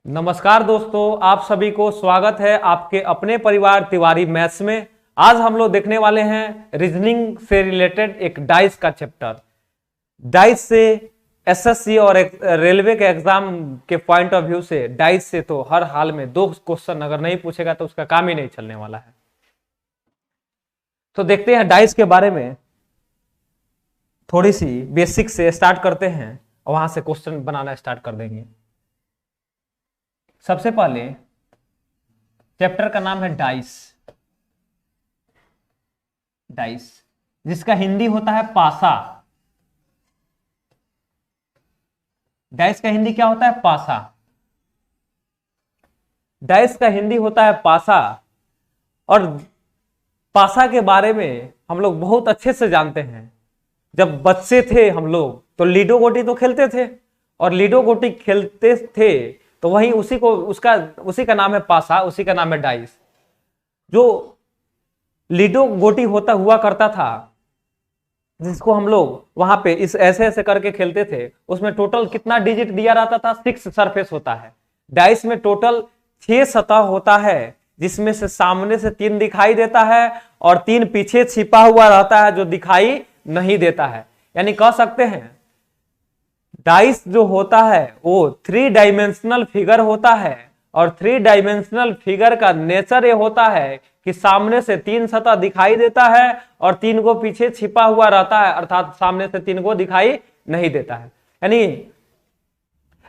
नमस्कार दोस्तों, आप सभी को स्वागत है आपके अपने परिवार तिवारी मैथ्स में। आज हम लोग देखने वाले हैं रीजनिंग से रिलेटेड एक डाइस का चैप्टर। डाइस से एसएससी और रेलवे के एग्जाम के पॉइंट ऑफ व्यू से डाइस से तो हर हाल में 2 क्वेश्चन अगर नहीं पूछेगा तो उसका काम ही नहीं चलने वाला है। तो देखते हैं डाइस के बारे में, थोड़ी सी बेसिक से स्टार्ट करते हैं और वहां से क्वेश्चन बनाना स्टार्ट कर देंगे। सबसे पहले चैप्टर का नाम है डाइस। डाइस जिसका हिंदी होता है पासा। डाइस का हिंदी क्या होता है? पासा। डाइस का हिंदी होता है पासा। और पासा के बारे में हम लोग बहुत अच्छे से जानते हैं। जब बच्चे थे हम लोग तो लीडो गोटी तो खेलते थे, और लीडो गोटी खेलते थे तो वही उसी का नाम है पासा, उसी का नाम है डाइस। जो लीडो गोटी हुआ करता था, जिसको हम लोग वहां पे इस ऐसे ऐसे करके खेलते थे, उसमें टोटल कितना डिजिट दिया रहता था? 6 सरफेस होता है। डाइस में टोटल 6 सतह होता है, जिसमें से सामने से 3 दिखाई देता है और 3 पीछे छिपा हुआ रहता है जो दिखाई नहीं देता है। यानी कह सकते हैं डाइस जो होता है वो 3 डायमेंशनल फिगर होता है, और 3 डायमेंशनल फिगर का नेचर ये होता है कि सामने से 3 सतह दिखाई देता है और 3 को पीछे छिपा हुआ रहता है, अर्थात सामने से 3 को दिखाई नहीं देता है। यानी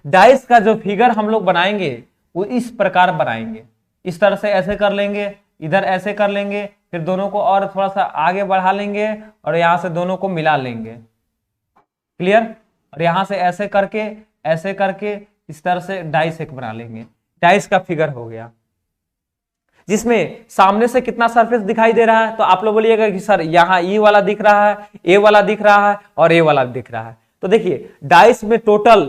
डाइस का जो फिगर हम लोग बनाएंगे वो इस प्रकार बनाएंगे। इस तरह से ऐसे कर लेंगे, इधर ऐसे कर लेंगे, फिर दोनों को और थोड़ा सा आगे बढ़ा लेंगे और यहां से दोनों को मिला लेंगे। क्लियर? और यहां से ऐसे करके इस तरह से डाइस एक बना लेंगे। डाइस का फिगर हो गया, जिसमें सामने से कितना सरफेस दिखाई दे रहा है? तो आप लोग बोलिएगा कि सर यहाँ ई वाला दिख रहा है, ए वाला दिख रहा है और ए वाला दिख रहा है। तो देखिए डाइस में टोटल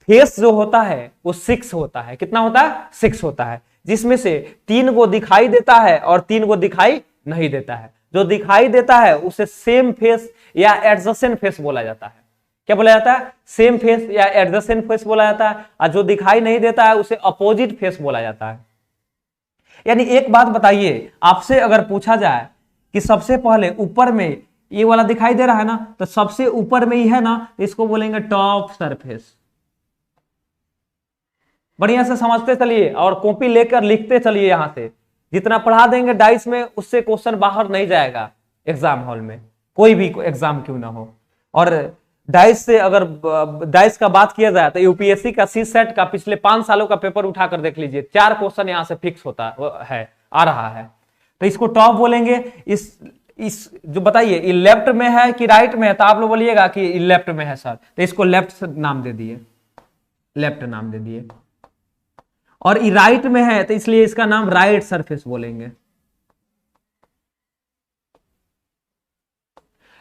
फेस जो होता है वो 6 होता है। कितना होता है? 6 होता है, जिसमें से 3 को दिखाई देता है और 3 को दिखाई नहीं देता है। जो दिखाई देता है उसे सेम फेस या एडजेसेंट फेस बोला जाता है। क्या बोला जाता है? सेम फेस या एडजेसेंट फेस बोला जाता है। और जो दिखाई नहीं देता है उसे अपोजिट फेस बोला जाता है। यानी एक बात बताइए, आपसे अगर पूछा जाए कि सबसे पहले ऊपर में ये वाला दिखाई दे रहा है ना, तो सबसे ऊपर में ही है ना, तो इसको बोलेंगे टॉप सरफेस। बढ़िया से समझते चलिए और कॉपी लेकर लिखते चलिए। यहां से जितना पढ़ा देंगे डाइस में, उससे क्वेश्चन बाहर नहीं जाएगा एग्जाम हॉल में, कोई भी एग्जाम क्यों ना हो। और डाइस से अगर डाइस का बात किया जाए तो यूपीएससी का सी सेट का पिछले 5 सालों का पेपर उठाकर देख लीजिए, 4 क्वेश्चन यहां से फिक्स होता है, आ रहा है। तो इसको टॉप बोलेंगे। इस जो बताइए ये लेफ्ट में है कि राइट में है? तो आप लोग बोलिएगा कि लेफ्ट में है सर, तो इसको लेफ्ट नाम दे दिए, लेफ्ट नाम दे दिए। और ये राइट में है तो इसलिए इसका नाम राइट सरफेस बोलेंगे।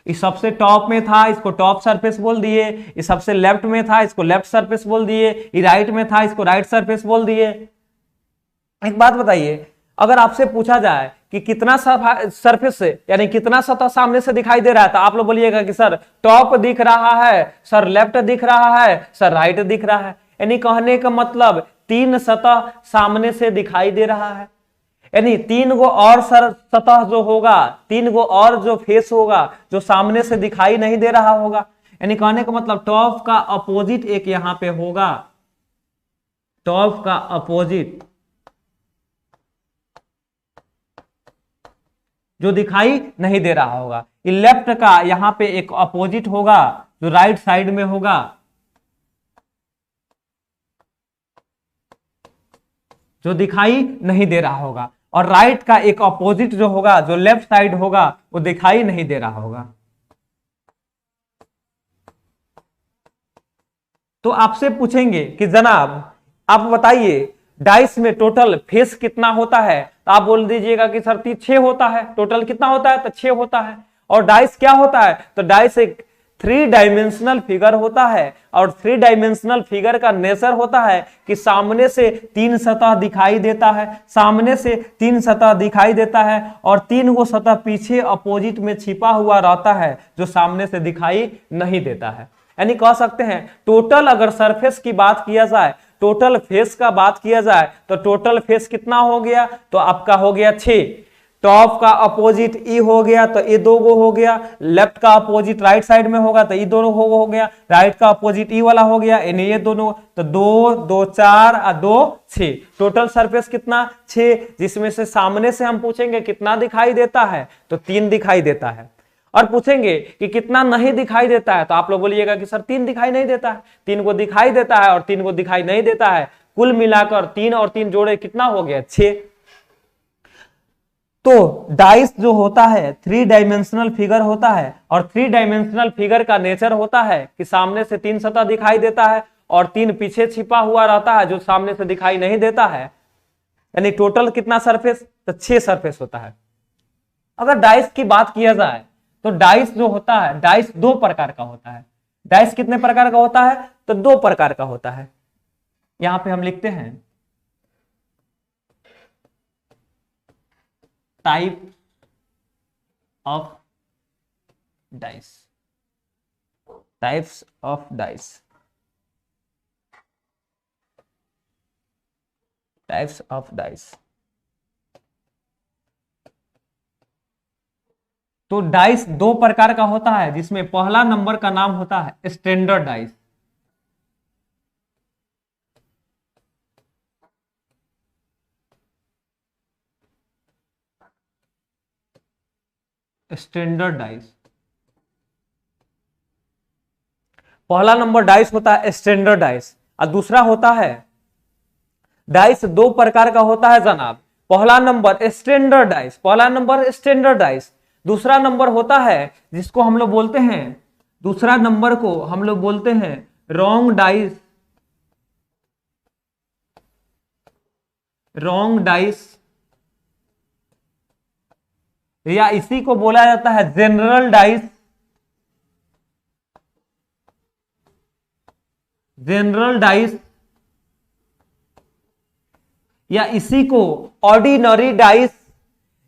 इस सबसे टॉप में था, इसको टॉप सरफेस बोल दिए। इस सबसे लेफ्ट में था, इसको लेफ्ट सरफेस बोल दिए। ये राइट में था, इसको राइट सरफेस बोल दिए। एक बात बताइए, अगर आपसे पूछा जाए कि कितना सरफेस से यानी कितना सतह सामने से दिखाई दे रहा है, तो आप लोग बोलिएगा कि सर टॉप दिख रहा है, सर लेफ्ट दिख रहा है, सर राइट दिख रहा है। यानी कहने का मतलब 3 सतह सामने से दिखाई दे रहा है। यानी 3 गो और सतह जो होगा, 3 गो और जो फेस होगा जो सामने से दिखाई नहीं दे रहा होगा। यानी कहने का मतलब टॉप का अपोजिट एक यहां पे होगा, टॉप का अपोजिट जो दिखाई नहीं दे रहा होगा। ये लेफ्ट का यहां पे एक अपोजिट होगा जो राइट साइड में होगा, जो दिखाई नहीं दे रहा होगा। और राइट का एक अपोजिट जो होगा, जो लेफ्ट साइड होगा, वो दिखाई नहीं दे रहा होगा। तो आपसे पूछेंगे कि जनाब आप बताइए डाइस में टोटल फेस कितना होता है? तो आप बोल दीजिएगा कि सर 6 होता है। टोटल कितना होता है? तो 6 होता है। और डाइस क्या होता है? तो डाइस एक 3 डायमेंशनल फिगर होता है, और 3 डायमेंशनल फिगर का नेचर होता है कि सामने से 3 सतह दिखाई देता है, सामने से 3 सतह दिखाई देता है, और 3 को सतह पीछे अपोजिट में छिपा हुआ रहता है जो सामने से दिखाई नहीं देता है। यानी कह सकते हैं टोटल अगर सरफेस की बात किया जाए टोटल फेस का बात किया जाए तो टोटल फेस कितना हो गया, तो आपका हो गया 6। टॉप का अपोजिट ई हो गया तो ये 2 गो हो गया, लेफ्ट का अपोजिट राइट साइड में होगा तो ये दोनों हो गया, राइट का अपोजिट ई वाला हो गया, यानी ये दोनों, तो 2 2 4 और 2 6। टोटल सरफेस कितना 6, जिसमें से सामने से हम पूछेंगे कितना दिखाई देता है, तो 3 दिखाई देता है। और पूछेंगे कि कितना नहीं दिखाई देता है, तो आप लोग बोलिएगा कि सर 3 दिखाई नहीं देता है। 3 को दिखाई देता है और 3 को दिखाई नहीं देता है, कुल मिलाकर 3 और 3 जोड़े कितना हो गया 6। तो डाइस जो होता है 3 डायमेंशनल फिगर होता है, और 3 डायमेंशनल फिगर का नेचर होता है कि सामने से 3 सतह दिखाई देता है और 3 पीछे छिपा हुआ रहता है जो सामने से दिखाई नहीं देता है, यानी टोटल कितना सरफेस, तो 6 सरफेस होता है। अगर डाइस की बात किया जाए तो डाइस जो होता है, डाइस 2 प्रकार का होता है। डाइस कितने प्रकार का होता है, तो 2 प्रकार का होता है। यहां पे हम लिखते हैं type of dice, types of dice, types of dice. तो डाइस 2 प्रकार का होता है, जिसमें पहला नंबर का नाम होता है स्टैंडर्ड डाइस। स्टैंडर्ड डाइस, पहला नंबर डाइस होता है स्टैंडर्ड डाइस। और दूसरा होता है डाइस 2 प्रकार का होता है जनाब। पहला नंबर स्टैंडर्ड डाइस, पहला नंबर स्टैंडर्ड डाइस। दूसरा नंबर होता है जिसको हम लोग बोलते हैं, दूसरा नंबर को हम लोग बोलते हैं रॉन्ग डाइस, रॉन्ग डाइस, या इसी को बोला जाता है जनरल डाइस, जनरल डाइस, या इसी को ऑर्डिनरी डाइस,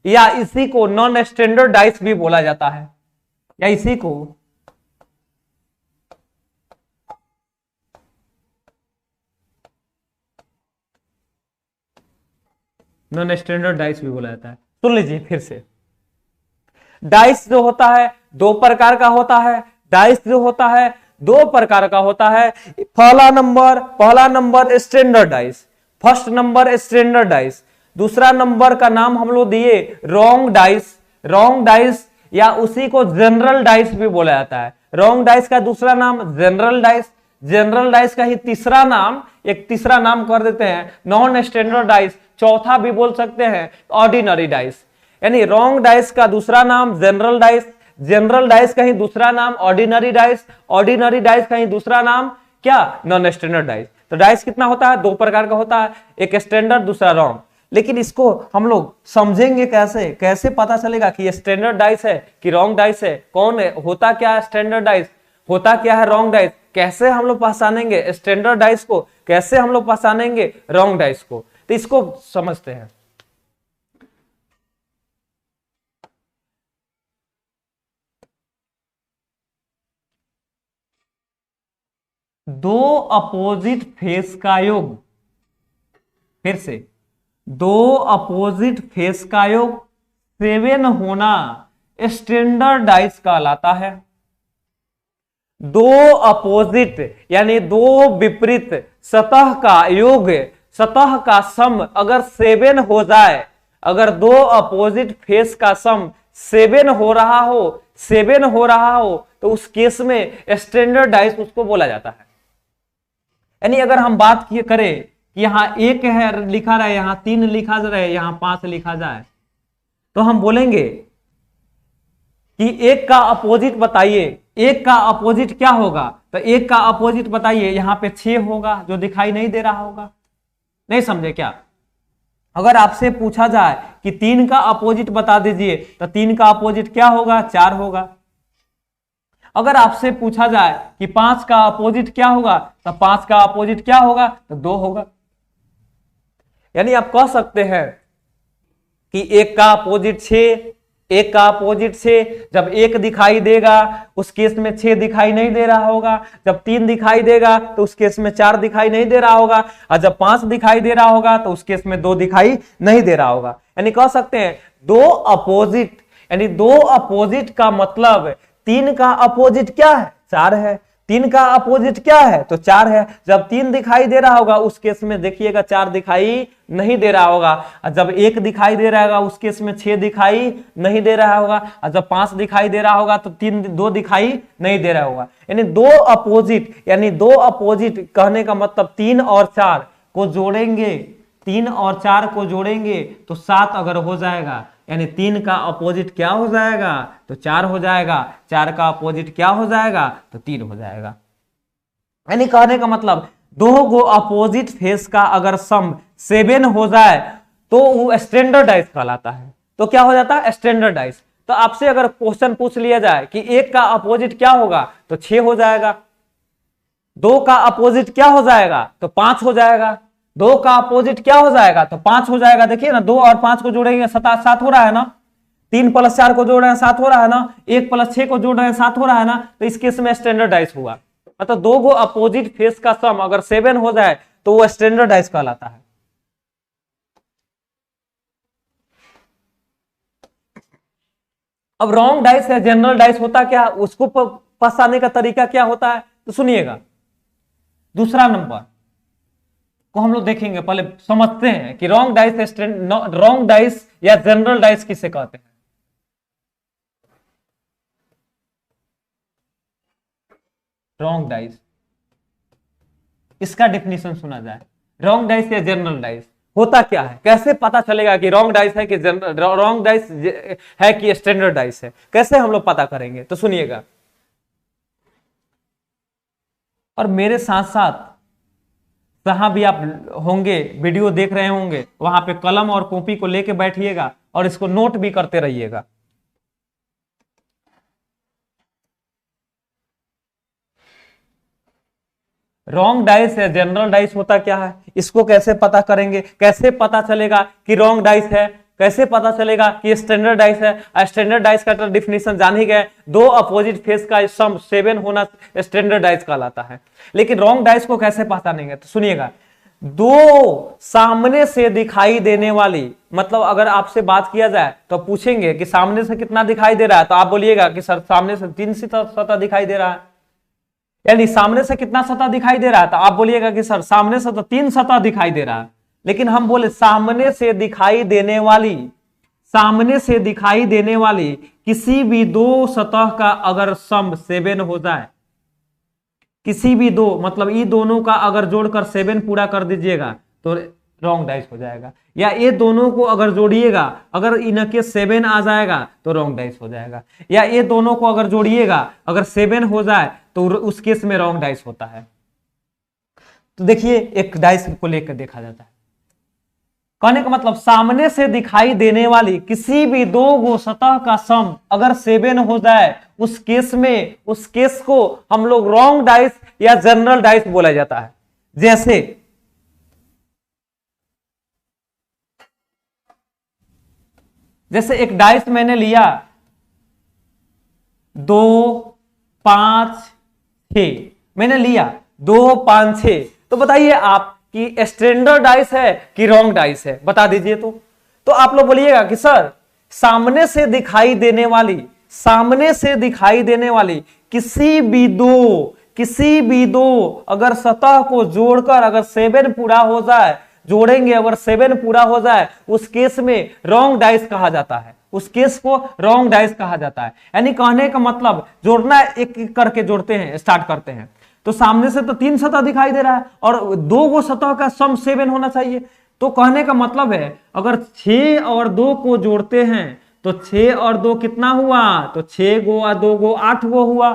या इसी को नॉन स्टैंडर्ड डाइस भी बोला जाता है, या इसी को नॉन स्टैंडर्ड डाइस भी बोला जाता है। सुन लीजिए फिर से, डाइस जो होता है 2 प्रकार का होता है। डाइस जो होता है 2 प्रकार का होता है। पहला number standard dice, first number standard dice. दूसरा नंबर का नाम हम लोग दिए रॉन्ग डाइस, रॉन्ग डाइस, या उसी को जनरल डाइस भी बोला जाता है। रॉन्ग डाइस का दूसरा नाम जनरल डाइस, जनरल डाइस का ही तीसरा नाम, एक तीसरा नाम कर देते हैं नॉन स्टैंडर्ड डाइस, चौथा भी बोल सकते हैं ऑर्डिनरी डाइस। यानी रॉन्ग डाइस का दूसरा नाम जनरल डाइस, जनरल डाइस का ही दूसरा नाम ऑर्डिनरी डाइस, ऑर्डिनरी डाइस का ही दूसरा नाम क्या, नॉन स्टैंडर्ड डाइस। तो डाइस कितना होता है, 2 प्रकार का होता है, एक स्टैंडर्ड दूसरा रॉन्ग। लेकिन इसको हम लोग समझेंगे कैसे, कैसे पता चलेगा कि ये स्टैंडर्ड डाइस है कि रॉन्ग डाइस है, कौन है, होता क्या है स्टैंडर्ड डाइस, होता क्या है रॉन्ग डाइस, कैसे हम लोग पहचानेंगे स्टैंडर्ड डाइस को, कैसे हम लोग पहचानेंगे रॉन्ग डाइस को, तो इसको समझते हैं। दो अपोजिट फेस का योग, फिर से 2 अपोजिट फेस का योग 7 होना स्टैंडर्ड डाइस कहलाता है। 2 अपोजिट यानी 2 विपरीत सतह का योग, सतह का सम अगर 7 हो जाए, अगर 2 अपोजिट फेस का सम 7 हो रहा हो, 7 हो रहा हो, तो उस केस में स्टैंडर्ड डाइस उसको बोला जाता है। यानी अगर हम बात करें यहां 1 है लिखा रहे, यहां 3 लिखा रहे, यहां 5 लिखा जाए, तो हम बोलेंगे कि 1 का अपोजिट बताइए, 1 का अपोजिट क्या होगा, तो 1 का अपोजिट बताइए, यहां पे 6 होगा जो दिखाई नहीं दे रहा होगा। नहीं समझे क्या? अगर आपसे पूछा जाए कि 3 का अपोजिट बता दीजिए, तो 3 का अपोजिट क्या होगा, 4 होगा। अगर आपसे पूछा जाए कि 5 का अपोजिट क्या होगा, तो 5 का अपोजिट क्या होगा, तो 2 होगा। यानी आप कह सकते हैं कि 1 का अपोजिट 6, एक का अपोजिट 6, जब एक दिखाई देगा उस केस में 6 दिखाई नहीं दे रहा होगा, जब 3 दिखाई देगा तो उस केस में 4 दिखाई नहीं दे रहा होगा, और जब 5 दिखाई दे रहा होगा तो उस केस में 2 दिखाई नहीं दे रहा होगा। यानी कह सकते हैं दो अपोजिट, यानी दो अपोजिट का मतलब 3 का अपोजिट क्या है, 4 है। 3 का अपोजिट क्या है, तो 4 है। जब 3 दिखाई दे रहा होगा उस केस में देखिएगा 4 दिखाई नहीं दे रहा होगा, और जब 1 दिखाई दे रहा होगा उस केस में 6 दिखाई नहीं दे रहा होगा, और जब 5 दिखाई दे रहा होगा तो 2 दिखाई नहीं दे रहा होगा। यानी दो अपोजिट, यानी दो अपोजिट कहने का मतलब 3 और 4 को जोड़ेंगे, 3 और 4 को जोड़ेंगे तो 7 अगर हो जाएगा, यानी 3 का अपोजिट क्या हो जाएगा, तो 4 हो जाएगा, 4 का अपोजिट क्या हो जाएगा, तो 3 हो जाएगा। यानी कहने का मतलब दो गो अपोजिट फेस का अगर सम 7 हो जाए तो वो स्टैंडर्डाइज कहलाता है। तो क्या हो जाता है, स्टैंडर्डाइज। तो आपसे अगर क्वेश्चन पूछ लिया जाए कि 1 का अपोजिट क्या होगा, तो 6 हो जाएगा। 2 का अपोजिट क्या हो जाएगा, तो 5 हो जाएगा। 2 का अपोजिट क्या हो जाएगा, तो 5 हो जाएगा। देखिए ना, 2 और 5 को जोड़ेंगे 7 हो रहा है ना, 3 + 4 को जोड़ रहे हैं 7 हो रहा है ना, 1 + 6 को जोड़ रहे हैं 7 हो रहा है ना। तो इस केस में स्टैंडर्डाइज हुआ। मतलब दो गो अपोजिट फेस का सम अगर 7 हो जाए तो वो स्टैंडर्डाइज कहलाता है। अब रॉन्ग डाइस या जनरल डाइस होता क्या, उसको पसाने का तरीका क्या होता है, तो सुनिएगा। दूसरा नंबर को हम लोग देखेंगे, पहले समझते हैं कि रॉन्ग डाइस या जनरल डाइस किसे कहते हैं। रॉन्ग डाइस, इसका डेफिनेशन सुना जाए। रॉन्ग डाइस या जनरल डाइस होता क्या है, कैसे पता चलेगा कि रॉन्ग डाइस है कि रॉन्ग डाइस है कि स्टैंडर्ड डाइस है, कैसे हम लोग पता करेंगे, तो सुनिएगा। और मेरे साथ साथ जहां भी आप होंगे, वीडियो देख रहे होंगे, वहां पे कलम और कॉपी को लेके बैठिएगा और इसको नोट भी करते रहिएगा। रॉन्ग डाइस या जनरल डाइस होता क्या है, इसको कैसे पता करेंगे, कैसे पता चलेगा कि रॉन्ग डाइस है, कैसे पता चलेगा कि स्टैंडर्ड डाइस है। स्टैंडर्ड डाइस का डिफिनेशन जान ही गए, दो अपोजिट फेस का सम 7 होना स्टैंडर्ड डाइस कहलाता है। लेकिन रॉन्ग डाइस को कैसे पहचानेंगे, तो सुनिएगा। दो सामने से दिखाई देने वाली, मतलब अगर आपसे बात किया जाए तो पूछेंगे कि सामने से कितना दिखाई दे रहा है, तो आप बोलिएगा कि सर सामने से 3 सतह दिखाई दे रहा है। यानी सामने से कितना सतह दिखाई दे रहा है, तो आप बोलिएगा कि सर सामने से तो 3 सतह दिखाई दे रहा है। लेकिन हम बोले सामने से दिखाई देने वाली, सामने से दिखाई देने वाली किसी भी दो सतह का अगर सम 7 हो जाए, किसी भी दो, मतलब ये दोनों का अगर जोड़कर 7 पूरा कर दीजिएगा तो रॉन्ग डाइस हो जाएगा। या ये दोनों को अगर जोड़िएगा, अगर इनके 7 आ जाएगा तो रॉन्ग डाइस हो जाएगा। या ये दोनों को अगर जोड़िएगा, अगर 7 हो जाए तो उस केस में रॉन्ग डाइस होता है। तो देखिए, एक डाइस को लेकर देखा जाता है। कहने का मतलब सामने से दिखाई देने वाली किसी भी दो गो सतह का सम अगर 7 हो जाए, उस केस में, उस केस को हम लोग रॉन्ग डाइस या जनरल डाइस बोला जाता है। जैसे एक डाइस मैंने लिया 2 5 6, मैंने लिया 2 5 6, तो बताइए आप कि स्टैंडर्ड डाइस है कि रॉन्ग डाइस है, बता दीजिए। तो आप लोग बोलिएगा कि सर सामने से दिखाई देने वाली, सामने से दिखाई देने वाली किसी भी दो अगर सतह को जोड़कर अगर 7 पूरा हो जाए, जोड़ेंगे अगर 7 पूरा हो जाए, उस केस में रॉन्ग डाइस कहा जाता है, उस केस को रॉन्ग डाइस कहा जाता है। यानी कहने का मतलब जोड़ना एक एक करके जोड़ते हैं, स्टार्ट करते हैं। तो सामने से तो 3 सतह दिखाई दे रहा है और 2 गो सतह का सम 7 होना चाहिए। तो कहने का मतलब है अगर 6 और 2 को जोड़ते हैं तो 6 और 2 कितना हुआ, तो 6 गो और 2 गो 8 गो हुआ।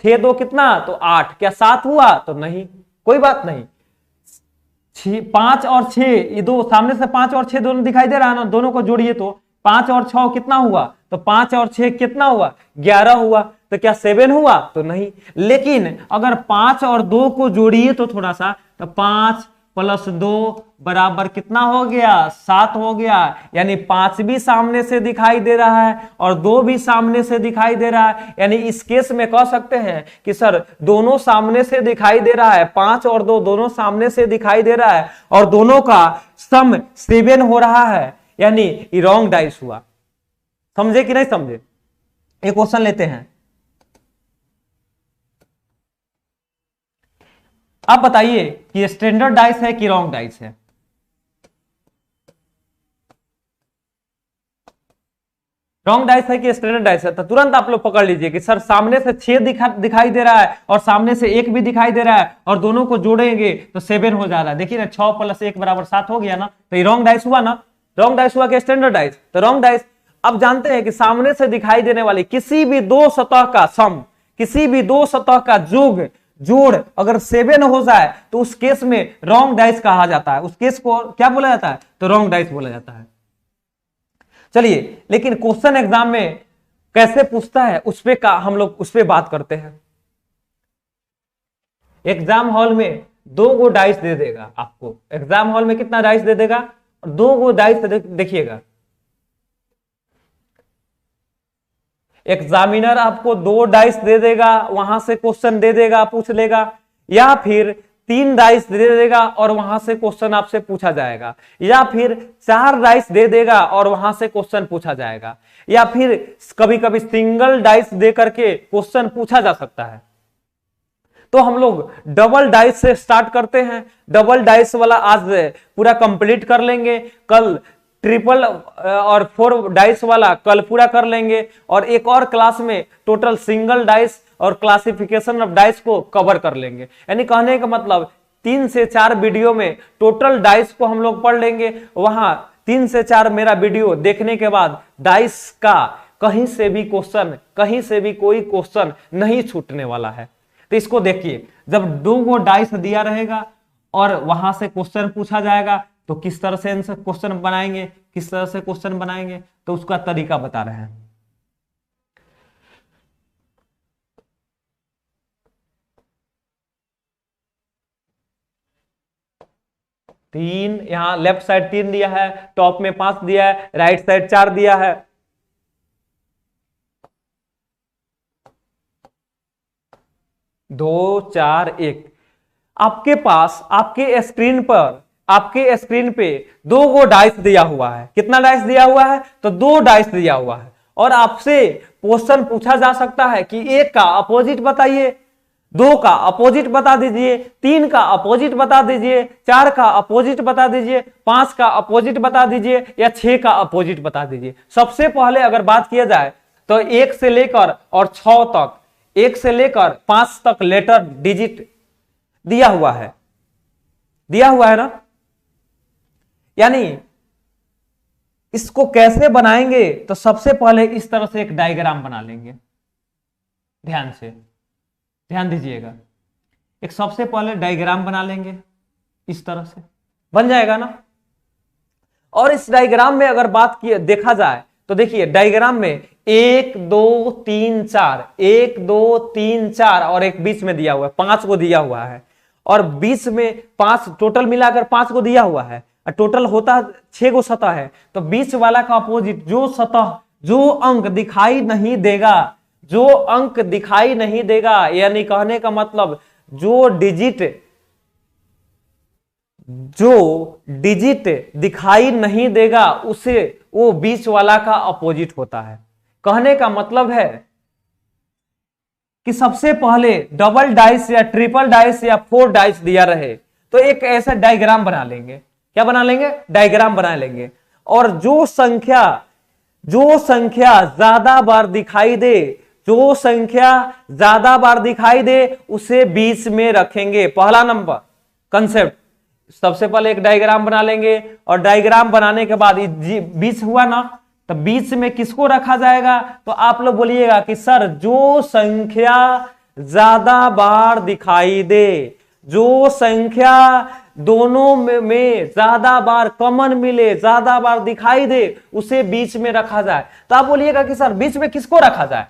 6 2 कितना, तो 8। क्या 7 हुआ, तो नहीं, कोई बात नहीं। 5 और 6, ये दो सामने से 5 और 6 दोनों दिखाई दे रहा है ना, दोनों को जोड़िए तो 5 और 6 कितना हुआ, तो 5 और 6 कितना हुआ, 11 हुआ। तो क्या 7 हुआ, तो नहीं। लेकिन अगर 5 और 2 को जोड़िए तो थोड़ा सा, तो 5 प्लस 2 बराबर कितना हो गया, 7 हो गया। यानी 5 भी सामने से दिखाई दे रहा है और 2 भी सामने से दिखाई दे रहा है। यानी इस केस में कह सकते हैं कि सर दोनों सामने से दिखाई दे रहा है, 5 और 2 दोनों सामने से दिखाई दे रहा है और दोनों का सम 7 हो रहा है, यानी ये रॉन्ग डाइस हुआ। समझे कि नहीं समझे? एक क्वेश्चन लेते हैं। आप बताइए कि स्टैंडर्ड डाइस है कि रॉन्ग डाइस है? रॉन्ग डाइस है कि स्टैंडर्ड डाइस है? तो तुरंत आप लोग पकड़ लीजिए कि सर सामने से 6 दिखाई दे रहा है और सामने से 1 भी दिखाई दे रहा है और दोनों को जोड़ेंगे तो 7 हो जा रहा है। देखिए ना, 6 प्लस 1 बराबर 7 हो गया ना। तो ये रॉन्ग डाइस हुआ ना? रॉन्ग डाइस हुआ कि स्टैंडर्ड डाइस? तो रॉन्ग डाइस। अब जानते हैं कि सामने से दिखाई देने वाली किसी भी दो सतह का सम, किसी भी दो सतह का जोड़ अगर 7 हो जाए तो उस केस में रॉन्ग डाइस कहा जाता है। उस केस को क्या बोला जाता है? तो रॉन्ग डाइस बोला जाता है। चलिए, लेकिन क्वेश्चन एग्जाम में कैसे पूछता है उस पे का हम लोग उस पे बात करते हैं। एग्जाम हॉल में 2 गो डाइस दे देगा आपको। एग्जाम हॉल में कितना डाइस दे देगा? 2 गो डाइस देखिएगा। एग्जामिनर आपको 2 डाइस दे देगा, वहां से क्वेश्चन दे देगा, पूछ लेगा, या फिर 3 डाइस दे देगा और वहां से क्वेश्चन आपसे पूछा जाएगा, या फिर 4 डाइस दे देगा और वहां से क्वेश्चन पूछा जाएगा, या फिर कभी कभी सिंगल डाइस दे करके क्वेश्चन पूछा जा सकता है। तो हम लोग डबल डाइस से स्टार्ट करते हैं। डबल डाइस वाला आज पूरा कंप्लीट कर लेंगे, कल ट्रिपल और 4 डाइस वाला कल पूरा कर लेंगे और एक और क्लास में टोटल सिंगल डाइस और क्लासिफिकेशन ऑफ डाइस को कवर कर लेंगे। यानी कहने का मतलब 3 से 4 वीडियो में टोटल डाइस को हम लोग पढ़ लेंगे। वहां 3 से 4 मेरा वीडियो देखने के बाद डाइस का कहीं से भी क्वेश्चन, कहीं से भी कोई क्वेश्चन नहीं छूटने वाला है। तो इसको देखिए, जब 2 गो डाइस दिया रहेगा और वहां से क्वेश्चन पूछा जाएगा तो किस तरह से आंसर क्वेश्चन बनाएंगे, किस तरह से क्वेश्चन बनाएंगे, तो उसका तरीका बता रहे हैं। तीन, यहां लेफ्ट साइड 3 दिया है, टॉप में 5 दिया है, राइट साइड 4 दिया है। दो, 4, 1। आपके पास आपके स्क्रीन पे 2 गो डाइस दिया हुआ है। कितना डाइस दिया हुआ है? तो 2 डाइस दिया हुआ है और आपसे क्वेश्चन पूछा जा सकता है कि 1 का अपोजिट बताइए, 2 का अपोजिट बता दीजिए, 3 का अपोजिट बता दीजिए, 4 का अपोजिट बता दीजिए, 5 का अपोजिट बता दीजिए या 6 का अपोजिट बता दीजिए। सबसे पहले अगर बात किया जाए तो 1 से लेकर और 6 तक, 1 से लेकर 5 तक लेटर डिजिट दिया हुआ है ना। यानी इसको कैसे बनाएंगे? तो सबसे पहले इस तरह से एक डायग्राम बना लेंगे। ध्यान दीजिएगा, एक सबसे पहले डायग्राम बना लेंगे, इस तरह से बन जाएगा ना। और इस डायग्राम में अगर बात की देखा जाए तो देखिए, डायग्राम में 1 2 3 4, 1 2 3 4 और एक बीच में दिया हुआ है, 5 को दिया हुआ है और बीच में 5, टोटल मिलाकर 5 को दिया हुआ है। टोटल होता 6 गो सतह है। तो बीच वाला का अपोजिट जो सतह, जो अंक दिखाई नहीं देगा, जो अंक दिखाई नहीं देगा, यानी कहने का मतलब जो डिजिट दिखाई नहीं देगा उसे वो बीच वाला का अपोजिट होता है। कहने का मतलब है कि सबसे पहले डबल डाइस या ट्रिपल डाइस या 4 डाइस दिया रहे तो एक ऐसा डायग्राम बना लेंगे। क्या बना लेंगे? डायग्राम बना लेंगे। और जो संख्या ज्यादा बार दिखाई दे, जो संख्या ज्यादा बार दिखाई दे उसे बीच में रखेंगे। पहला नंबर कंसेप्ट, सबसे पहले एक डायग्राम बना लेंगे और डायग्राम बनाने के बाद बीच हुआ ना, तो बीच में किसको रखा जाएगा? तो आप लोग बोलिएगा कि सर जो संख्या ज्यादा बार दिखाई दे, जो संख्या दोनों में ज्यादा बार कॉमन मिले, ज्यादा बार दिखाई दे, उसे बीच में रखा जाए। तो आप बोलिएगा कि सर बीच में किसको रखा जाए?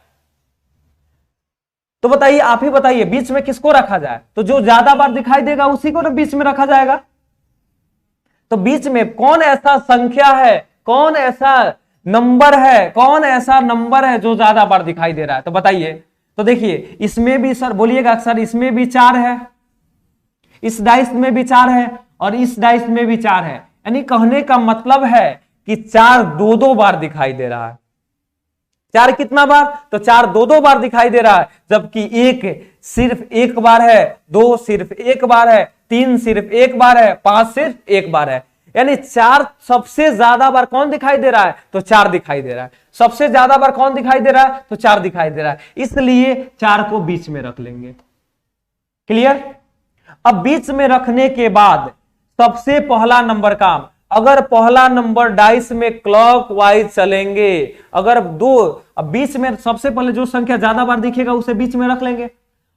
तो बताइए, आप ही बताइए, बीच में किसको रखा जाए? तो जो ज्यादा बार दिखाई देगा उसी को ना बीच में रखा जाएगा। तो बीच में कौन ऐसा संख्या है, कौन ऐसा नंबर है जो ज्यादा बार दिखाई दे रहा है, तो बताइए। तो देखिए इसमें भी सर बोलिएगा सर इसमें भी 4 है, इस डाइस में भी 4 है और इस डाइस में भी 4 है, यानी कहने का मतलब है कि 4 2-2 बार दिखाई दे रहा है। 4 कितना बार, तो 4 2-2 बार दिखाई दे रहा है, जबकि 1 सिर्फ 1 बार है, 2 सिर्फ 1 बार है, 3 सिर्फ 1 बार है, 5 सिर्फ 1 बार है। यानी 4 सबसे ज्यादा बार कौन दिखाई दे रहा है, तो 4 दिखाई दे रहा है। सबसे ज्यादा बार कौन दिखाई दे रहा है, तो 4 दिखाई दे रहा है, इसलिए 4 को बीच में रख लेंगे। क्लियर। अब बीच में रखने के बाद सबसे पहला नंबर काम, अगर पहला नंबर डाइस में क्लॉकवाइज चलेंगे, अगर अब बीच में सबसे पहले जो संख्या ज्यादा बार दिखेगा उसे बीच में रख लेंगे,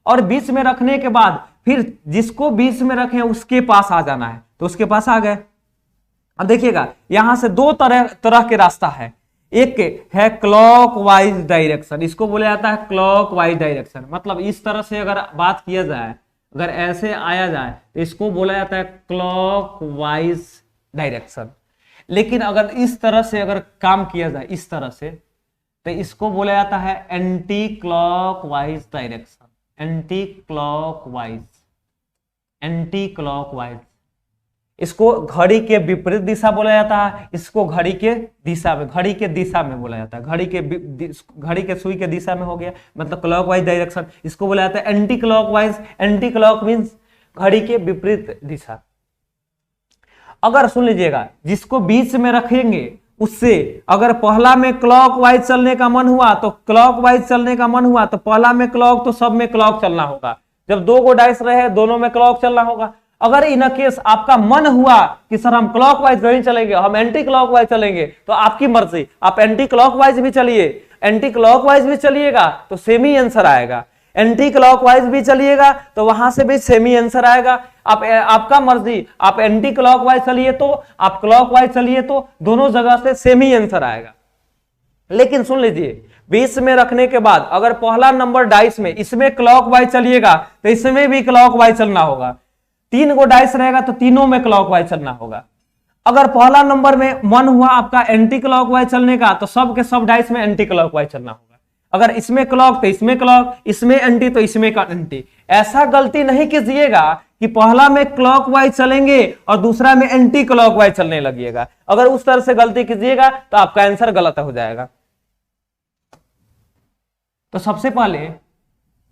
और बीच में रखने के बाद फिर जिसको बीच में रखे उसके पास आ जाना है, तो उसके पास आ गए। अब देखिएगा यहां से 2 तरह के रास्ता है, एक है क्लॉकवाइज डायरेक्शन, इसको बोला जाता है क्लॉकवाइज डायरेक्शन, मतलब इस तरह से अगर बात किया जाए, अगर ऐसे आया जाए तो इसको बोला जाता है क्लॉकवाइज डायरेक्शन। लेकिन अगर इस तरह से अगर काम किया जाए इस तरह से, तो इसको बोला जाता है anti clockwise direction, anti clockwise. इसको घड़ी के विपरीत दिशा बोला जाता है, इसको घड़ी के दिशा में बोला जाता है, घड़ी के सुई के दिशा में हो गया, मतलब क्लॉकवाइज डायरेक्शन। इसको बोला जाता है anti clockwise, anti clock means घड़ी के विपरीत दिशा। अगर सुन लीजिएगा, जिसको बीच में रखेंगे उससे अगर पहला में क्लॉकवाइज चलने का मन हुआ तो पहला में क्लॉक, तो सब में क्लॉक चलना होगा। जब 2 गो डाइस रहे दोनों में क्लॉक चलना होगा। अगर इन केस आपका मन हुआ कि सर हम क्लॉकवाइज नहीं चलेंगे, हम एंटी क्लॉकवाइज चलेंगे, तो आपकी मर्जी, आप एंटी क्लॉकवाइज भी चलिए, एंटी क्लॉकवाइज भी चलिएगा तो सेम ही आंसर आएगा, एंटी क्लॉकवाइज भी चलिएगा तो वहां से भी सेम ही आंसर आएगा। आपका मर्जी, आप एंटी क्लॉकवाइज चलिए तो, आप क्लॉकवाइज चलिए तो, दोनों जगह से सेम ही आंसर आएगा। लेकिन सुन लीजिए, बीच में रखने के बाद अगर पहला नंबर डाइस में इसमें क्लॉकवाइज चलिएगा तो इसमें भी क्लॉकवाइज चलना होगा। 3 गो डाइस रहेगा तो तीनों में क्लॉकवाइज चलना होगा। अगर पहला नंबर में मन हुआ आपका एंटी क्लॉकवाइज चलने का, तो सब के सब डाइस में एंटी क्लॉकवाइज चलना होगा। अगर इसमें क्लॉक तो इसमें क्लॉक, इसमें एंटी तो इसमें एंटी। ऐसा गलती नहीं कीजिएगा कि पहला में क्लॉकवाइज चलेंगे और दूसरा में एंटी क्लॉकवाइज चलने लगिएगा। अगर उस तरह से गलती कीजिएगा तो आपका आंसर गलत हो जाएगा। तो सबसे पहले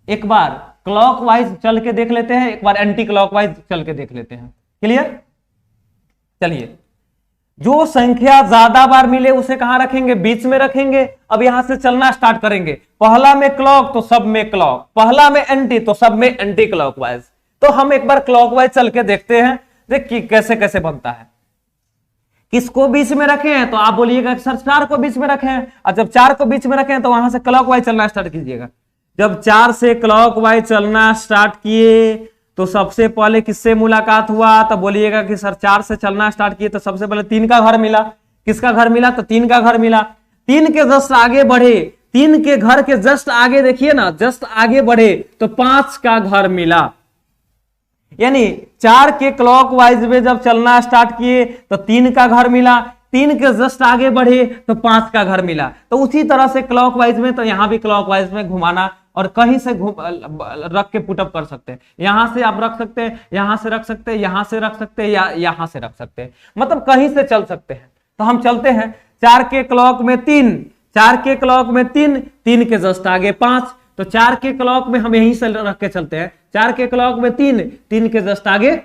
एक बार क्लॉकवाइज चल के देख लेते हैं, एक बार एंटी क्लॉकवाइज चल के देख लेते हैं। क्लियर। चलिए, जो संख्या ज्यादा बार मिले उसे कहां रखेंगे, बीच में रखेंगे। अब यहां से चलना स्टार्ट करेंगे, पहला में क्लॉक तो सब में क्लॉक, पहला में एंटी तो सब में एंटी क्लॉकवाइज। तो हम एक बार क्लॉकवाइज चल के देखते हैं, देखिए कैसे कैसे बनता है। किसको बीच में रखे हैं, तो आप बोलिएगा सर 4 को बीच में रखे हैं, और जब 4 को बीच में रखे हैं तो वहां से क्लॉकवाइज चलना स्टार्ट कीजिएगा। जब 4 से क्लॉकवाइज चलना स्टार्ट किए तो सबसे पहले किससे मुलाकात हुआ, तो बोलिएगा कि सर 4 से चलना स्टार्ट किए तो सबसे पहले 3 का घर मिला। किसका घर मिला, तो 3 का घर मिला। 3 के जस्ट आगे बढ़े, 3 के घर के जस्ट आगे देखिए ना, जस्ट आगे बढ़े तो 5 का घर मिला। यानी 4 के क्लॉकवाइज में जब चलना स्टार्ट किए तो 3 का घर मिला, 3 के जस्ट आगे बढ़े तो 5 का घर मिला। तो उसी तरह से क्लॉकवाइज में, तो यहां भी क्लॉकवाइज में घुमाना और कहीं से रख के पुटअप कर सकते हैं। यहां से आप रख सकते हैं, यहां से रख सकते हैं, यहां से रख सकते हैं, या यहां से रख सकते हैं, मतलब कहीं से चल सकते हैं। तो हम चलते हैं, 4 के क्लॉक में 3, 4 के क्लॉक में 3, 3 के जस्ट आगे 5, तो 4 के क्लॉक में हम यहीं से रख के चलते हैं। 4 के क्लॉक में 3, 3 के जस्ट आगे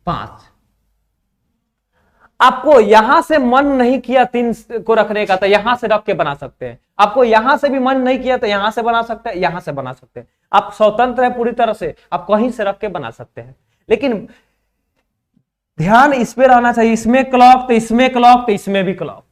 5। आपको यहां से मन नहीं किया 3 को रखने का तो यहां से रख के बना सकते हैं। आपको यहां से भी मन नहीं किया तो यहां से बना सकते हैं, यहां से बना सकते हैं। आप स्वतंत्र है पूरी तरह से, आप कहीं से रख के बना सकते हैं। लेकिन ध्यान इस पे रहना चाहिए, इसमें क्लॉक तो इसमें क्लॉक तो इसमें भी क्लॉक।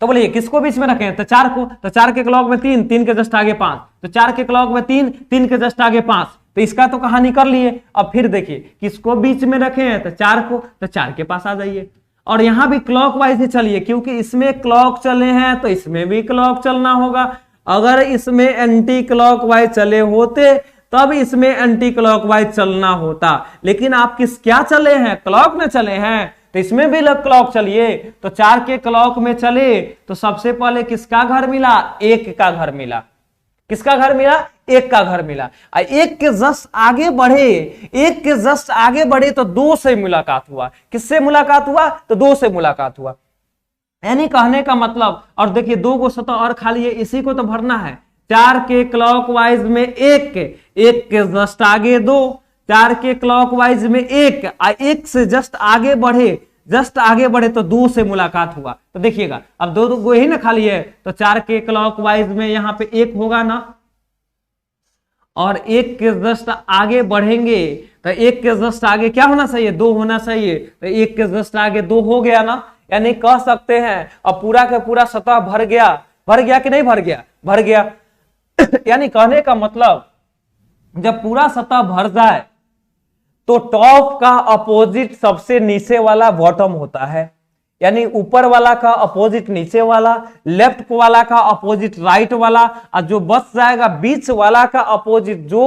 तो बोलिए किसको बीच में रखें, तो 4 को, तो 4 के क्लॉक में 3, 3 के जस्ट आगे 5, तो 4 के क्लॉक में 3, 3 के जस्ट आगे 5, तो इसका तो कहानी कर लिए। अब फिर देखिए किसको बीच में रखे हैं, तो 4 को, तो 4 के पास आ जाइए। और यहां भी क्लॉकवाइज ही चलिए, क्योंकि इसमें क्लॉक चले हैं तो इसमें भी क्लॉक चलना होगा। अगर इसमें एंटी क्लॉकवाइज चले होते तब इसमें एंटी क्लॉकवाइज चलना होता, लेकिन आप क्या चले हैं, क्लॉक में चले हैं, तो इसमें भी क्लॉक चलिए। तो 4 के क्लॉक में चले तो सबसे पहले किसका घर मिला, 1 का घर मिला। किसका घर मिला, 1 का घर मिला। 1 के जस्ट आगे बढ़े, 1 के जस्ट आगे बढ़े तो 2 से मुलाकात हुआ। किससे मुलाकात हुआ, तो 2 से मुलाकात हुआ। यानी कहने का मतलब, और देखिए 2 को सतह और खाली है, इसी को तो भरना है। 4 के क्लॉकवाइज में 1 के जस्ट आगे 2, 4 के क्लॉकवाइज में 1 से जस्ट आगे बढ़े तो 2 से मुलाकात हुआ। तो देखिएगा अब 2 ही ना खाली है, तो 4 के क्लॉकवाइज में यहां पे 1 होगा ना, और 1 के जस्ट आगे बढ़ेंगे तो 1 के जस्ट आगे क्या होना चाहिए, 2 होना चाहिए। तो 1 के जस्ट आगे 2 हो गया ना, यानी कह सकते हैं अब पूरा का पूरा सतह भर गया कि नहीं भर गया, भर गया। यानी कहने का मतलब जब पूरा सतह भर जाए तो टॉप का अपोजिट सबसे नीचे वाला बॉटम होता है, यानी ऊपर वाला का अपोजिट नीचे वाला, लेफ्ट वाला का अपोजिट राइट वाला, और जो बच जाएगा बीच वाला का अपोजिट, जो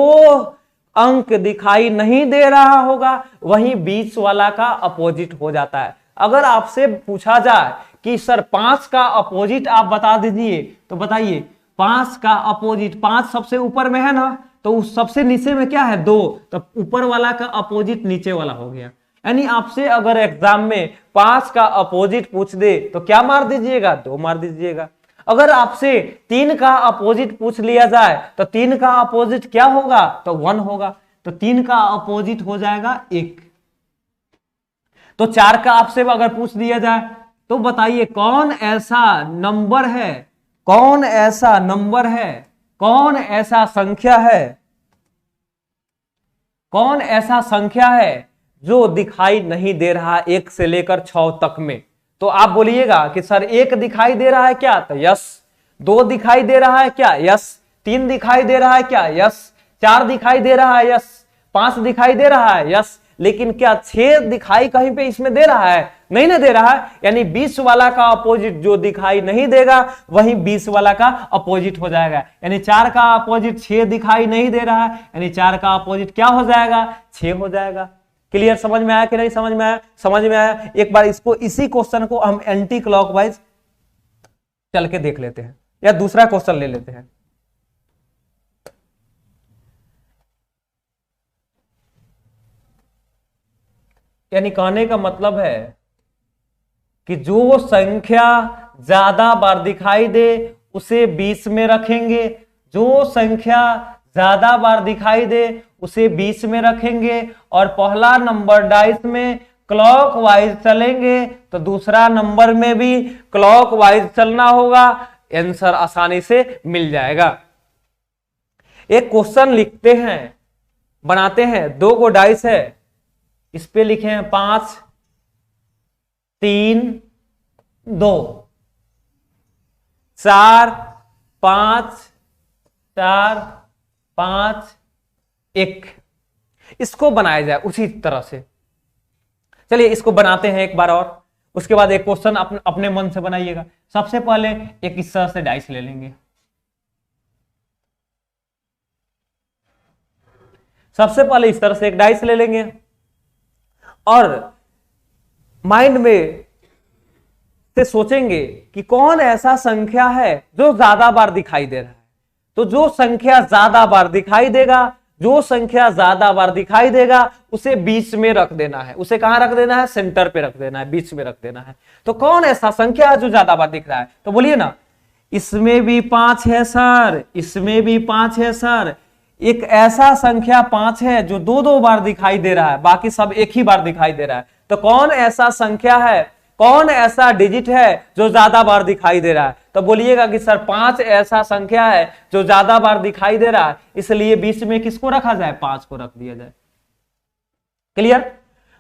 अंक दिखाई नहीं दे रहा होगा वही बीच वाला का अपोजिट हो जाता है। अगर आपसे पूछा जाए कि सर 5 का अपोजिट आप बता दीजिए, तो बताइए 5 का अपोजिट, 5 सबसे ऊपर में है ना, तो उस सबसे नीचे में क्या है, 2, तो ऊपर वाला का अपोजिट नीचे वाला हो गया। यानी आपसे अगर एग्जाम में 5 का अपोजिट पूछ दे तो क्या मार दीजिएगा, 2 मार दीजिएगा। अगर आपसे 3 का अपोजिट पूछ लिया जाए तो 3 का अपोजिट क्या होगा, तो 1 होगा, तो 3 का अपोजिट हो जाएगा 1। तो 4 का आपसे अगर पूछ दिया जाए तो बताइए कौन ऐसा नंबर है, कौन ऐसा नंबर है, कौन ऐसा संख्या है, कौन ऐसा संख्या है जो दिखाई नहीं दे रहा 1 से लेकर 6 तक में। तो आप बोलिएगा कि सर 1 दिखाई दे रहा है क्या, तो यस। 2 दिखाई दे रहा है क्या, यस। 3 दिखाई दे रहा है क्या, यस। 4 दिखाई दे रहा है, यस। 5 दिखाई दे रहा है, यस। लेकिन क्या 6 दिखाई कहीं पे इसमें दे रहा है, नहीं ना दे रहा है। यानी 20 वाला का अपोजिट जो दिखाई नहीं देगा वही 20 वाला का अपोजिट हो जाएगा। यानी 4 का अपोजिट 6 दिखाई नहीं दे रहा है, यानी 4 का अपोजिट क्या हो जाएगा, 6 हो जाएगा। क्लियर, समझ में आया कि नहीं समझ में आया, समझ में आया। एक बार इसको, इसी क्वेश्चन को हम एंटी क्लॉकवाइज चल के देख लेते हैं, या दूसरा क्वेश्चन ले लेते हैं। यानी कहने का मतलब है कि जो संख्या ज्यादा बार दिखाई दे उसे 20 में रखेंगे, जो संख्या ज्यादा बार दिखाई दे उसे 20 में रखेंगे, और पहला नंबर डाइस में क्लॉकवाइज चलेंगे तो दूसरा नंबर में भी क्लॉकवाइज चलना होगा, आंसर आसानी से मिल जाएगा। एक क्वेश्चन लिखते हैं, बनाते हैं, 2 को डाइस है, इस पे लिखे हैं 5 3 2 4 5 4 5 1। इसको बनाया जाए उसी तरह से। चलिए इसको बनाते हैं एक बार और, उसके बाद एक क्वेश्चन अपने मन से बनाइएगा। सबसे पहले एक इस तरह से डाइस ले लेंगे, सबसे पहले इस तरह से एक डाइस ले लेंगे और माइंड में से सोचेंगे कि कौन ऐसा संख्या है जो ज्यादा बार दिखाई दे रहा है। तो जो संख्या ज्यादा बार दिखाई देगा, जो संख्या ज्यादा बार दिखाई देगा उसे बीच में रख देना है। उसे कहां रख देना है, सेंटर पे रख देना है, बीच में रख देना है। तो कौन ऐसा संख्या है जो ज्यादा बार दिख रहा है, तो बोलिए ना। इसमें भी 5 है सर, इसमें भी 5 है सर। एक ऐसा संख्या 5 है जो 2-2 बार दिखाई दे रहा है, बाकी सब एक ही बार दिखाई दे रहा है। तो कौन ऐसा संख्या है, कौन ऐसा डिजिट है जो ज्यादा बार दिखाई दे रहा है, तो बोलिएगा कि सर 5 ऐसा संख्या है जो ज्यादा बार दिखाई दे रहा है, इसलिए बीच में किसको रखा जाए, 5 को रख दिया जाए। क्लियर।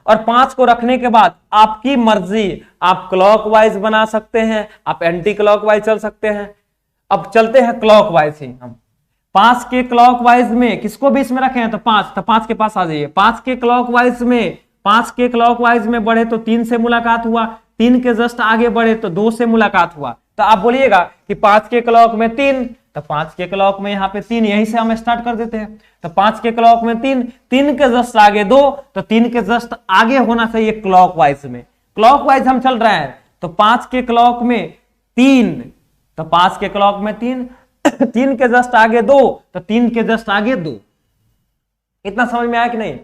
और 5 को रखने के बाद आपकी मर्जी, आप क्लॉकवाइज बना सकते हैं, आप एंटी क्लॉकवाइज चल सकते हैं। अब चलते हैं क्लॉकवाइज ही हम। 5 के क्लॉकवाइज में किसको बीच में रखे हैं, तो 5, तो 5 के पास आ जाइए। 5 के क्लॉकवाइज में, 5 के क्लॉकवाइज में बढ़े तो 3 से मुलाकात हुआ, 3 के जस्ट आगे बढ़े तो 2 से मुलाकात हुआ। तो आप बोलिएगा कि 5 के क्लॉक में 3, तो 5 के क्लॉक में यहाँ पे 3, यहीं से हम स्टार्ट कर देते हैं। तो 5 के क्लॉक में 3, 3 के जस्ट आगे 2, तो 3 के जस्ट आगे होना चाहिए क्लॉकवाइज में, क्लॉकवाइज हम चल रहे हैं। तो 5 के क्लॉक में 3, तो 5 के क्लॉक में 3, 3 के जस्ट आगे 2, तो 3 के जस्ट आगे 2। इतना समझ में आया कि नहीं?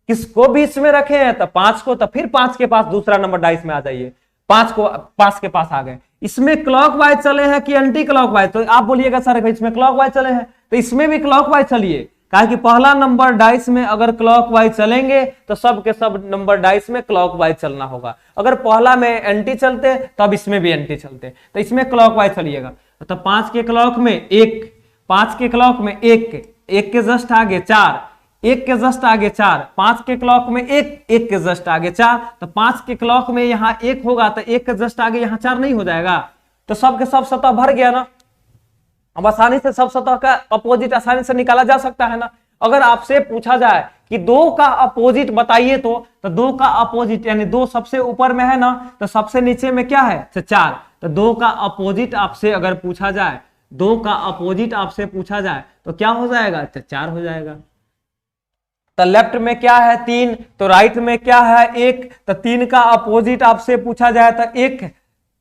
किसको बीच में रखे हैं? तो 5 को, तो फिर 5 के पास दूसरा नंबर डाइस में आ जाइए, 5 को 5 के पास आ गए। इसमें क्लॉकवाइज चले हैं कि एंटी क्लॉकवाइज? तो आप बोलिएगा सर इसमें क्लॉकवाइज चले हैं, तो इसमें भी क्लॉकवाइज चलिए, कहा कि पहला नंबर डाइस में अगर क्लॉकवाइज चलेंगे तो सब के सब नंबर डाइस में क्लॉकवाइज चलना होगा। अगर पहला में एंटी चलते तब इसमें भी एंटी चलते, तो इसमें क्लॉकवाइज चलिएगा। तो 5 के क्लॉक में 1, 5 के क्लॉक में 1, 1 के जस्ट आगे 4, 1 के जस्ट आगे 4, 5 के क्लॉक में 1, 1 के जस्ट आगे 4, तो 5 के क्लॉक में यहाँ 1 होगा तो 1 के जस्ट आगे यहाँ 4 नहीं हो जाएगा? तो सब के सब सतह भर गया ना। अब आसानी से सब सतह का अपोजिट आसानी से निकाला जा सकता है ना। अगर आपसे पूछा जाए कि 2 का अपोजिट बताइए, तो 2 का अपोजिट यानी 2 सबसे ऊपर में है ना, तो सबसे नीचे में क्या है? 4। तो 2 का अपोजिट आपसे अगर पूछा जाए, 2 का अपोजिट आपसे पूछा जाए तो क्या हो जाएगा? 4 हो जाएगा। तो लेफ्ट में क्या है? 3, तो राइट में क्या है? 1, तो 3 का अपोजिट आपसे पूछा जाए तो 1,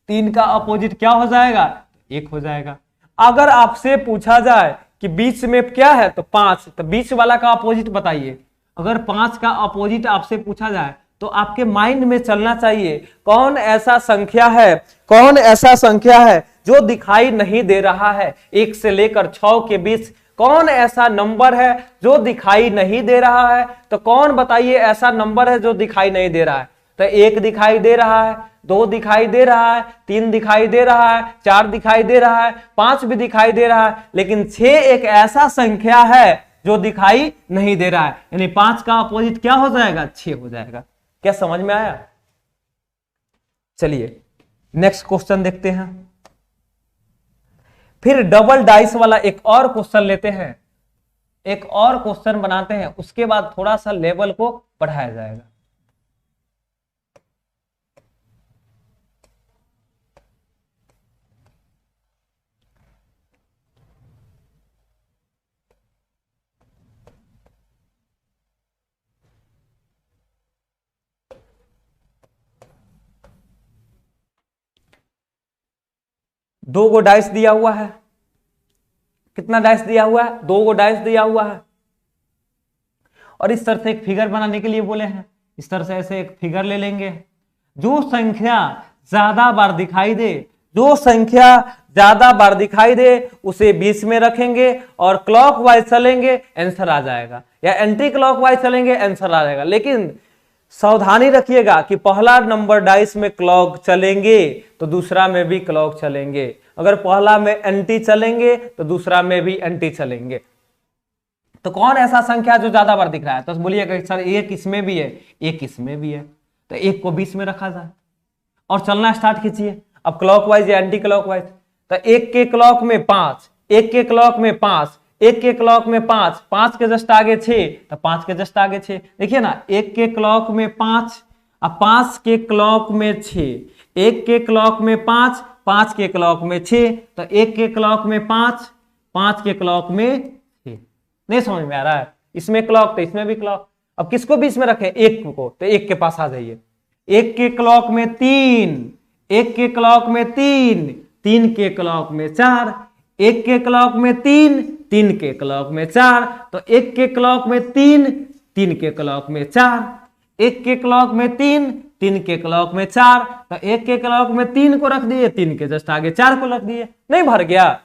3 का अपोजिट क्या हो जाएगा? 1 हो जाएगा। अगर आपसे पूछा जाए कि बीच में क्या है? तो 5, तो बीच वाला का अपोजिट बताइए। अगर 5 का अपोजिट आपसे पूछा जाए तो आपके माइंड में चलना चाहिए कौन ऐसा संख्या है, कौन ऐसा संख्या है जो दिखाई नहीं दे रहा है। 1 से लेकर 6 के बीच कौन ऐसा नंबर है जो दिखाई नहीं दे रहा है? तो कौन बताइए ऐसा नंबर है जो दिखाई नहीं दे रहा है? तो 1 दिखाई दे रहा है, 2 दिखाई दे रहा है, 3 दिखाई दे रहा है, 4 दिखाई दे रहा है, 5 भी दिखाई दे रहा है, लेकिन 6 एक ऐसा संख्या है जो दिखाई नहीं दे रहा है। यानी 5 का अपोजिट क्या हो जाएगा? 6 हो जाएगा। क्या समझ में आया? चलिए नेक्स्ट क्वेश्चन देखते हैं। फिर डबल डाइस वाला एक और क्वेश्चन लेते हैं, एक और क्वेश्चन बनाते हैं, उसके बाद थोड़ा सा लेवल को बढ़ाया जाएगा। दो गो डाइस दिया हुआ है। कितना डाइस दिया हुआ है? 2 गो डाइस दिया हुआ है। और इस तरह से एक फिगर बनाने के लिए बोले हैं। इस तरह से ऐसे एक फिगर ले लेंगे। जो संख्या ज्यादा बार दिखाई दे, जो संख्या ज्यादा बार दिखाई दे उसे बीच में रखेंगे और क्लॉकवाइज चलेंगे, आंसर आ जाएगा। या एंटी क्लॉकवाइज चलेंगे, आंसर आ जाएगा। लेकिन सावधानी रखिएगा कि पहला नंबर डाइस में क्लॉक चलेंगे तो दूसरा में भी क्लॉक चलेंगे। अगर पहला में एंटी चलेंगे तो दूसरा में भी एंटी चलेंगे। तो कौन ऐसा संख्या जो ज्यादा बार दिख रहा है? तो बोलिएगा सर 1 इसमें भी है, 1 इसमें भी है, तो 1 को बीच में रखा जाए और चलना स्टार्ट कीजिए। अब क्लॉकवाइज या एंटी क्लॉकवाइज। तो 1 के क्लॉक में 5, 1 के क्लॉक में 5, 1 के क्लॉक में 5, 5 के जस्ट आगे 6, तो 5 के जस्ट आगे 6। देखिए ना, 1 के क्लॉक में 5, अब 5 के क्लॉक में 6, 1 के क्लॉक में 5, 5 के क्लॉक में 6, तो 1 के क्लॉक में 5, 5 के क्लॉक में 6। नहीं समझ में आ रहा है? इसमें क्लॉक तो इसमें भी क्लॉक। अब किसको बीच में रखें? 1 को, तो 1 के पास आ जाइए। 1 के क्लॉक में 3, 1 के क्लॉक में 3, 3 के क्लॉक में 4, 1 के क्लॉक में 3, 3 के क्लॉक में 4, तो 1 के क्लॉक में 3, 3 के क्लॉक में 4, 1 के क्लॉक में 3, 3 के क्लॉक में 4, तो 1 के क्लॉक में 3 को रख दिए, 3 के जस्ट आगे 4 को रख दिए। नहीं भर गया?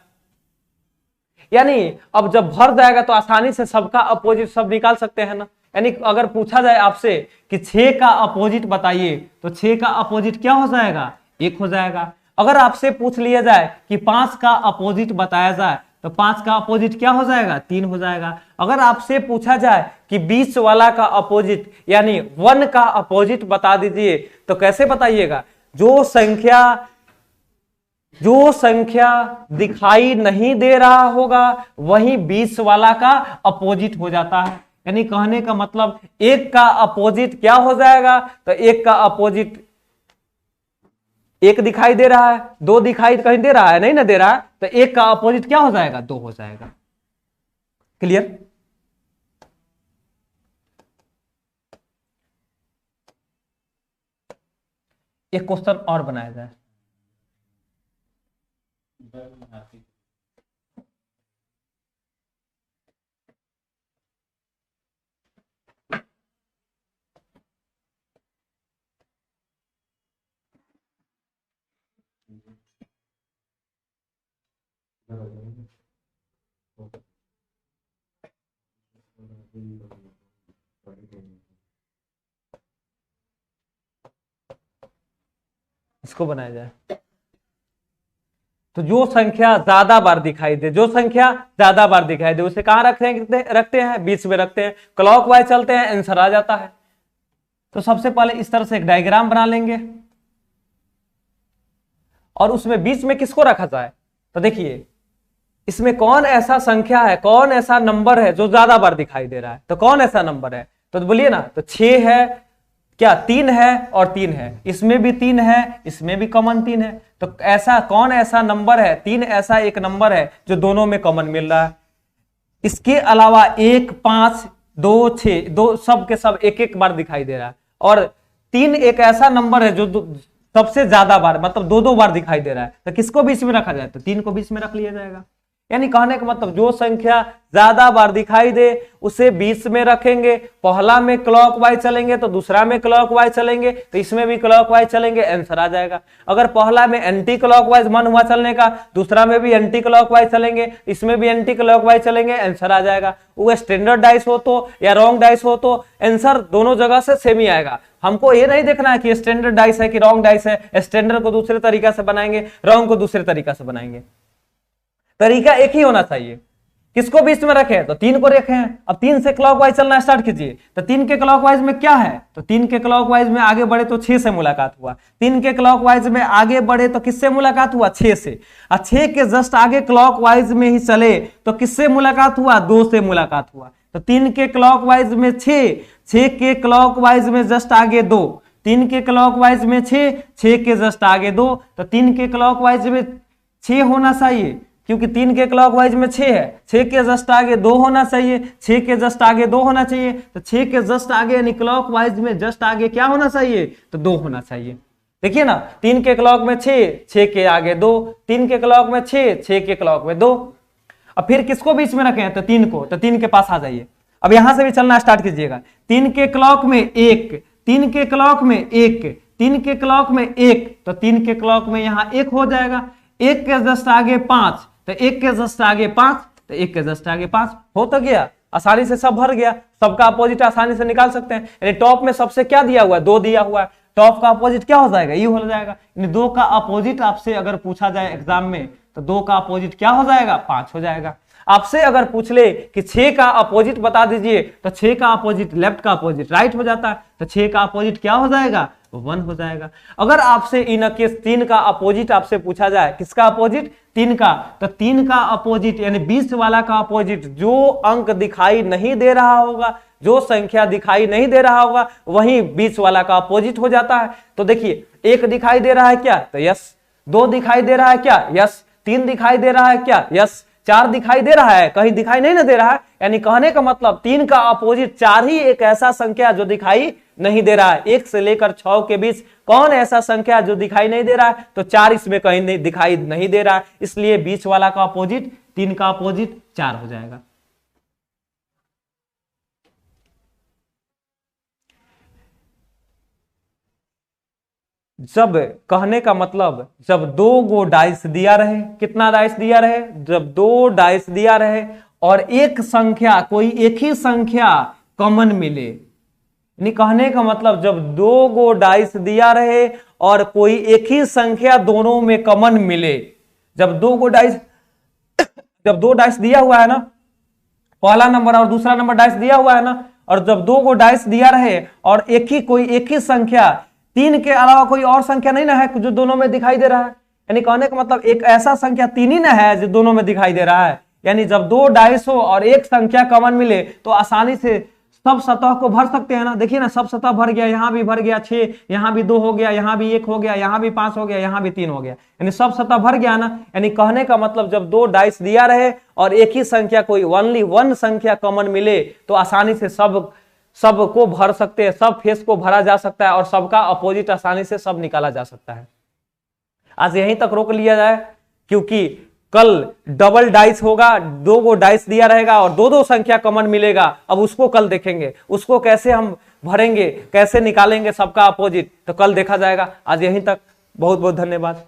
यानी अब जब भर जाएगा तो आसानी से सबका अपोजिट सब निकाल सकते हैं ना। यानी अगर पूछा जाए आपसे कि 6 का अपोजिट बताइए, तो 6 का अपोजिट क्या हो जाएगा? 1 हो जाएगा। अगर आपसे पूछ लिया जाए कि 5 का अपोजिट बताया जाए, तो 5 का अपोजिट क्या हो जाएगा? 3 हो जाएगा। अगर आपसे पूछा जाए कि 20 वाला का अपोजिट यानी 1 का अपोजिट बता दीजिए, तो कैसे बताइएगा? जो संख्या दिखाई नहीं दे रहा होगा वही 20 वाला का अपोजिट हो जाता है। यानी कहने का मतलब 1 का अपोजिट क्या हो जाएगा? तो 1 का अपोजिट एक दिखाई दे रहा है, दो दिखाई कहीं दे रहा है, नहीं ना दे रहा है, तो एक का अपोजिट क्या हो जाएगा, दो हो जाएगा। क्लियर? एक क्वेश्चन और बनाया जाए। इसको बनाया जाए। तो जो संख्या ज्यादा बार दिखाई दे, जो संख्या ज्यादा बार दिखाई दे उसे कहां रखते हैं, बीच में रखते हैं, क्लॉकवाइज चलते हैं, आंसर आ जाता है। तो सबसे पहले इस तरह से एक डायग्राम बना लेंगे और उसमें बीच में किसको रखा जाए। तो देखिए इसमें कौन ऐसा संख्या है, कौन ऐसा नंबर है जो ज्यादा बार दिखाई दे रहा है, तो कौन ऐसा नंबर है, तो बोलिए ना। तो 6 है, क्या 3 है और 3 है, इसमें भी 3 है, इसमें भी कॉमन 3 है। तो ऐसा कौन ऐसा नंबर है, 3 ऐसा एक नंबर है जो दोनों में कॉमन मिल रहा है। इसके अलावा 1, 5, 2, 6, दो सब के सब एक एक बार दिखाई दे रहा है। और 3 एक ऐसा नंबर है जो सबसे ज्यादा बार, मतलब दो दो बार दिखाई दे रहा है। तो किसको बीच में रखा जाए, तो 3 को बीच में रख लिया जाएगा। यानी कहने का मतलब जो संख्या ज्यादा बार दिखाई दे उसे बीच में रखेंगे। पहला में क्लॉकवाइज चलेंगे तो दूसरा में क्लॉकवाइज चलेंगे, तो इसमें भी क्लॉकवाइज चलेंगे, आंसर आ जाएगा। अगर पहला में एंटी क्लॉकवाइज मन हुआ चलने का, दूसरा में भी एंटी क्लॉकवाइज चलेंगे, इसमें भी एंटी क्लॉकवाइज चलेंगे, आंसर आ जाएगा। वो स्टैंडर्ड डाइस हो तो या रॉन्ग डाइस हो तो आंसर दोनों जगह से सेम ही आएगा। हमको ये नहीं देखना है कि स्टैंडर्ड डाइस है कि रॉन्ग डाइस है। स्टैंडर्ड को दूसरे तरीका से बनाएंगे, रॉन्ग को दूसरे तरीका से बनाएंगे, तरीका एक ही होना चाहिए। किसको बीच में रखें, तो 3 को रखें। अब 3 से क्लॉकवाइज चलना स्टार्ट कीजिए। तो 3 के क्लॉकवाइज में क्या है, तो 3 के क्लॉकवाइज में आगे बढ़े तो 6 से मुलाकात हुआ। 3 के क्लॉकवाइज में आगे बढ़े तो किससे मुलाकात हुआ, 6 से। और 6 के जस्ट आगे क्लॉकवाइज में ही चले तो किससे मुलाकात हुआ, 2 से मुलाकात हुआ। तो 3 के क्लॉकवाइज में 6, 6 के क्लॉकवाइज में जस्ट आगे 2, 3 के क्लॉकवाइज में 6, 6 के जस्ट आगे 2, तो 3 के क्लॉकवाइज में 6 होना चाहिए, क्योंकि 3 के क्लॉकवाइज में 6 है। 6 के जस्ट आगे 2 होना चाहिए, 6 के जस्ट आगे 2 होना चाहिए। तो 6 के जस्ट आगे यानी क्लॉकवाइज में जस्ट आगे क्या होना चाहिए, तो 2 होना चाहिए। देखिए ना, 3 के क्लॉक में 6, 6 के आगे 2, 3 के क्लॉक में 6, 6 के क्लॉक में 2। अब फिर किसको बीच में रखें, तो 3 को। तो 3 के पास आ जाइए। अब यहां से भी चलना स्टार्ट कीजिएगा। 3 के क्लॉक में 1, 3 के क्लॉक में 1, 3 के क्लॉक में 1, तो 3 के क्लॉक में यहां 1 हो जाएगा। 1 के जस्ट आगे 5, तो 1 के जस्ट आगे 5, तो 1 के जस्ट आगे 5 हो तो गया, आसानी से सब भर गया। सबका अपोजिट आसानी से निकाल सकते हैं। यानी टॉप में सबसे क्या दिया हुआ है, 2 दिया हुआ है, टॉप का अपोजिट क्या हो जाएगा, ये हो जाएगा। यानी 2 का अपोजिट आपसे अगर पूछा जाए एग्जाम में तो 2 का अपोजिट क्या हो जाएगा, 5 हो जाएगा। आपसे अगर पूछ ले कि 6 का अपोजिट बता दीजिए, तो 6 का अपोजिट लेफ्ट का अपोजिट राइट हो जाता है, तो 6 का अपोजिट क्या हो जाएगा, 1 हो जाएगा। अगर आपसे इन केस 3 का अपोजिट आपसे पूछा जाए, किसका अपोजिट, 3 का, तो 3 का अपोजिट यानी 20 वाला का अपोजिट, जो अंक दिखाई नहीं दे रहा होगा, जो संख्या दिखाई नहीं दे रहा होगा, वही 20 वाला का अपोजिट हो जाता है। तो देखिए 1 दिखाई दे रहा है क्या, तो यस। 2 दिखाई दे रहा है क्या, यस। 3 दिखाई दे रहा है क्या, यस। 4 दिखाई दे रहा है, कहीं दिखाई नहीं ना दे रहा है। यानी कहने का मतलब 3 का अपोजिट 4 ही एक ऐसा संख्या जो दिखाई नहीं दे रहा है। 1 से लेकर 6 के बीच कौन ऐसा संख्या जो दिखाई नहीं दे रहा है, तो 4 इसमें कहीं नहीं दिखाई नहीं दे रहा है। इसलिए बीच वाला का अपोजिट 3 का अपोजिट 4 हो जाएगा। जब कहने का मतलब जब 2 गो डाइस दिया रहे, कितना डाइस दिया रहे, जब 2 डाइस दिया रहे और एक संख्या, कोई एक ही संख्या कॉमन मिले, यानी कहने का मतलब जब 2 गो डाइस दिया रहे और कोई एक ही संख्या दोनों में कॉमन मिले, जब 2 गो डाइस, जब 2 डाइस दिया हुआ है ना, पहला नंबर और दूसरा नंबर डाइस दिया हुआ है ना, और जब 2 गो डाइस दिया रहे और कोई एक ही संख्या, 3 के अलावा कोई और संख्या नहीं ना है जो दोनों में दिखाई दे रहा है, यानी कहने का मतलब एक ऐसा संख्या 3 ही ना है जो दोनों में दिखाई दे रहा है। यानी जब 2 डाइस हो और एक संख्या कॉमन मिले तो आसानी से सब सतह को भर सकते हैं ना। देखिए ना, सब सतह भर गया, यहां भी भर गया 6, यहां भी 2 हो गया, यहां भी 1 हो गया, यहां भी 5 हो गया, यहां भी 3 हो गया, यानी सब सतह भर गया ना। यानी कहने का मतलब जब 2 डाइस दिया रहे और एक ही संख्या कोई ओनली 1 संख्या कॉमन मिले तो आसानी से सब को भर सकते हैं, सब फेस को भरा जा सकता है और सबका अपोजिट आसानी से सब निकाला जा सकता है। आज यहीं तक रोक लिया जाए, क्योंकि कल डबल डाइस होगा, 2 गो डाइस दिया रहेगा और 2 संख्या कॉमन मिलेगा। अब उसको कल देखेंगे, उसको कैसे हम भरेंगे, कैसे निकालेंगे सबका अपोजिट, तो कल देखा जाएगा। आज यहीं तक, बहुत बहुत धन्यवाद।